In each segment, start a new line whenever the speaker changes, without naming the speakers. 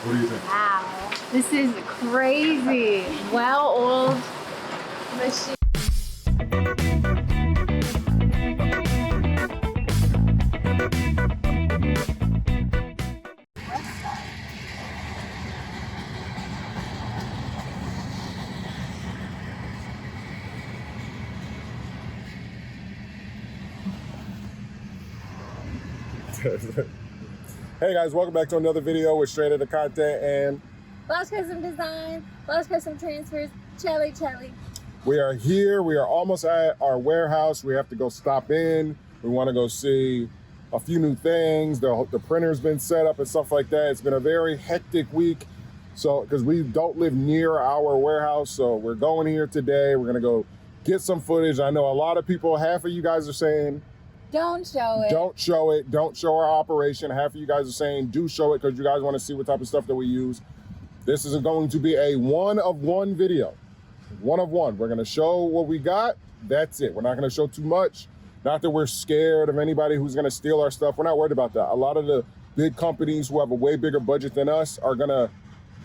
What do you think?
Wow, this is crazy. Well-oiled machine.
Hey guys, welcome back to another video with Straight Into Content and
Lost Custom Design, Lost Custom Transfers, Chelly.
we are here. We are almost at our warehouse. We have to go stop in. We want to go see a few new things. The printer's been set up and stuff like that. It's been a very hectic week. So, because we don't live near our warehouse, so we're going here today. We're gonna go get some footage. I know a lot of people, half of you guys are saying,
Don't show it.
don't show it. Don't show our operation. Half of you guys are saying, do show it, because you guys want to see what type of stuff that we use. This is going to be a one-of-one video. One of one. We're going to show what we got. That's it. We're not going to show too much. Not that we're scared of anybody who's going to steal our stuff. We're not worried about that. A lot of the big companies who have a way bigger budget than us are going to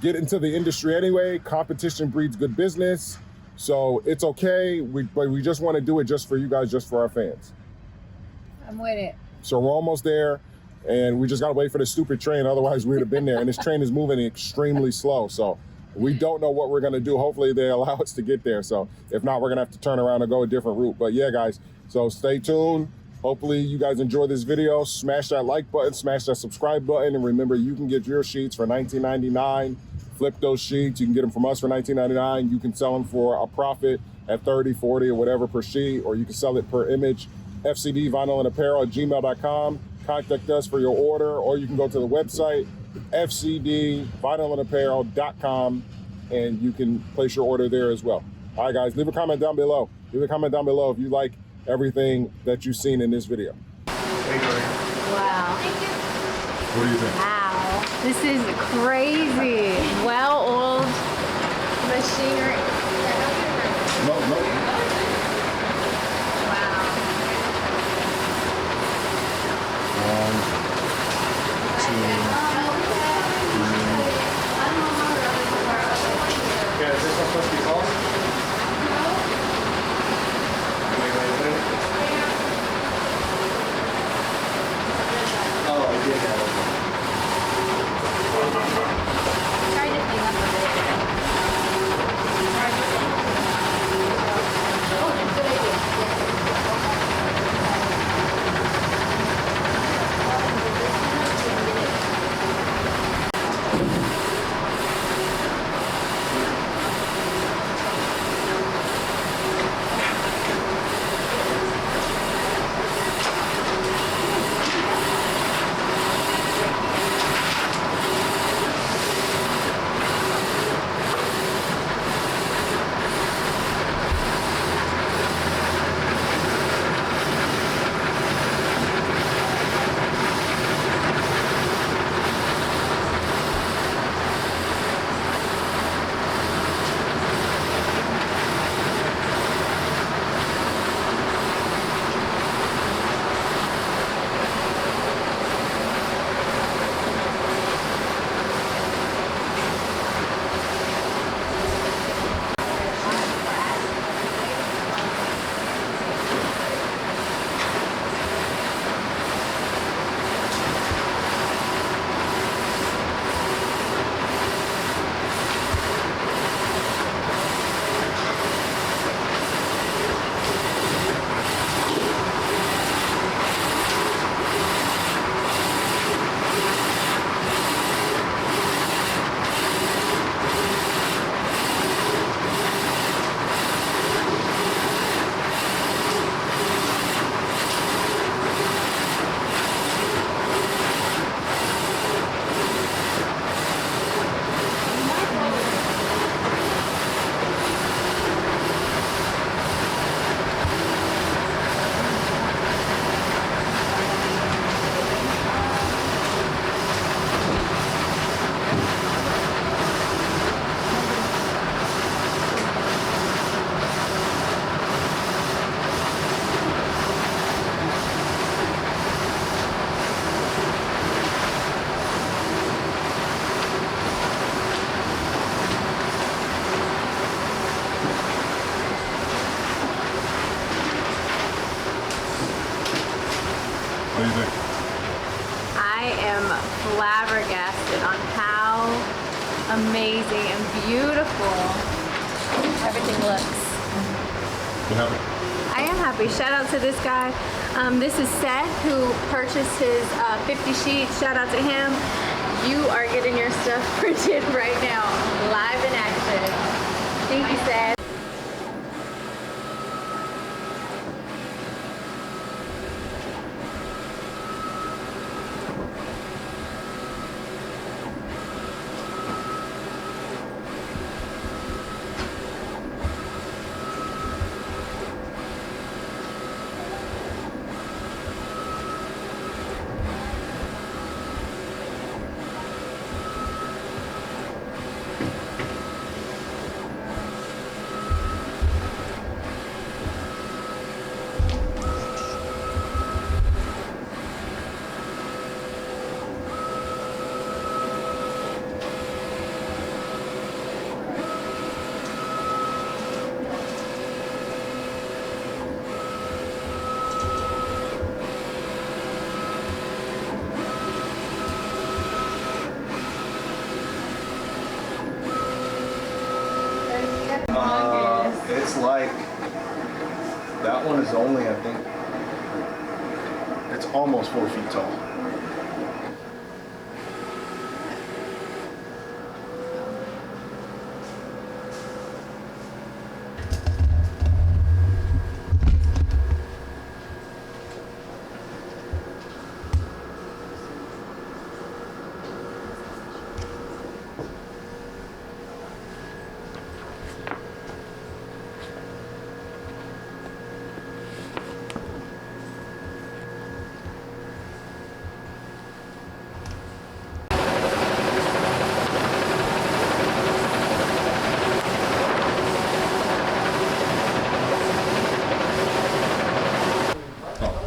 get into the industry anyway. Competition breeds good business. So it's okay. But we just want to do it just for you guys, just for our fans.
I'm with it.
So we're almost there, and we just gotta wait for the stupid train. Otherwise, we would have been there. And this train is moving extremely slow. So we don't know what we're gonna do. Hopefully they allow us to get there. So if not, we're gonna have to turn around and go a different route. But yeah, guys, so stay tuned. Hopefully you guys enjoy this video. Smash that like button, smash that subscribe button. And remember, you can get your sheets for $19.99. Flip those sheets. You can get them from us for $19.99. You can sell them for a profit at 30, 40, or whatever per sheet, or you can sell it per image. FCD Vinyl and Apparel at gmail.com. Contact us for your order, or you can go to the website fcdvinylandapparel.com and you can place your order there as well. All right, guys, leave a comment down below. Leave a comment down below if you like everything that you've seen in this video.
Wow.
What do you think?
Wow, this is crazy. Well-oiled machinery.
No. One, two, three.
Yeah, is this supposed to be called? Oh, I did have it.
Try to clean up a bit. am flabbergasted on how amazing and beautiful everything looks.
You happy?
I am happy. Shout out to this guy. This is Seth, who purchased his 50 sheets. Shout out to him. You are getting your stuff printed right now, live in action. Thank you, Seth.
It's like, that one is only, I think, it's almost 4 feet tall.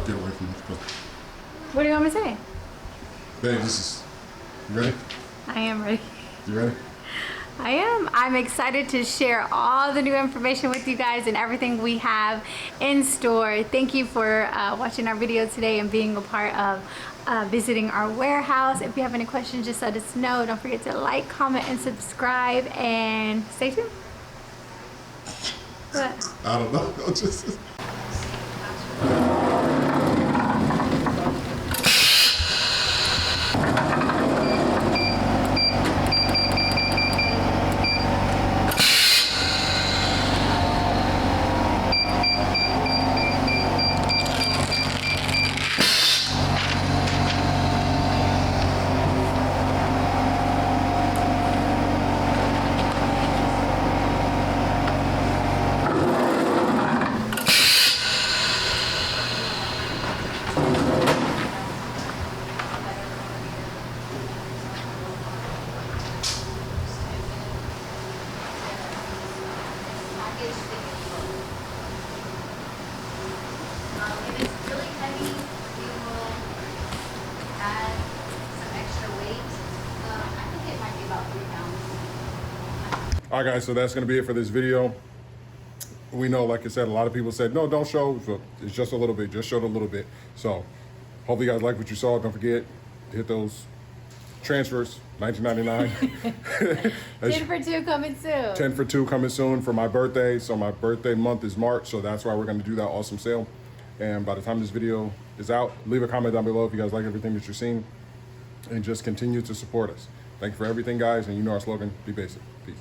Get away from this.
What do you want me to say?
Babe, this is. You ready?
I am ready.
You ready?
I am. I'm excited to share all the new information with you guys and everything we have in store. Thank you for watching our video today and being a part of visiting our warehouse. If you have any questions, just let us know. Don't forget to like, comment, and subscribe, and stay tuned. What?
I don't know. Just.
If it's really heavy, we will add some extra weight. I think it might be about 3 pounds.
All right, guys, so that's going to be it for this video. We know, like I said, a lot of people said, no, don't show. So it's just a little bit. Just showed a little bit. So hopefully you guys like what you saw. Don't forget to hit those transfers, $19.99.
10 for 2 coming soon.
10 for 2 coming soon for my birthday. So my birthday month is March. So that's why we're going to do that awesome sale. And by the time this video is out, leave a comment down below if you guys like everything that you're seeing. And just continue to support us. Thank you for everything, guys. And you know our slogan, be basic. Peace.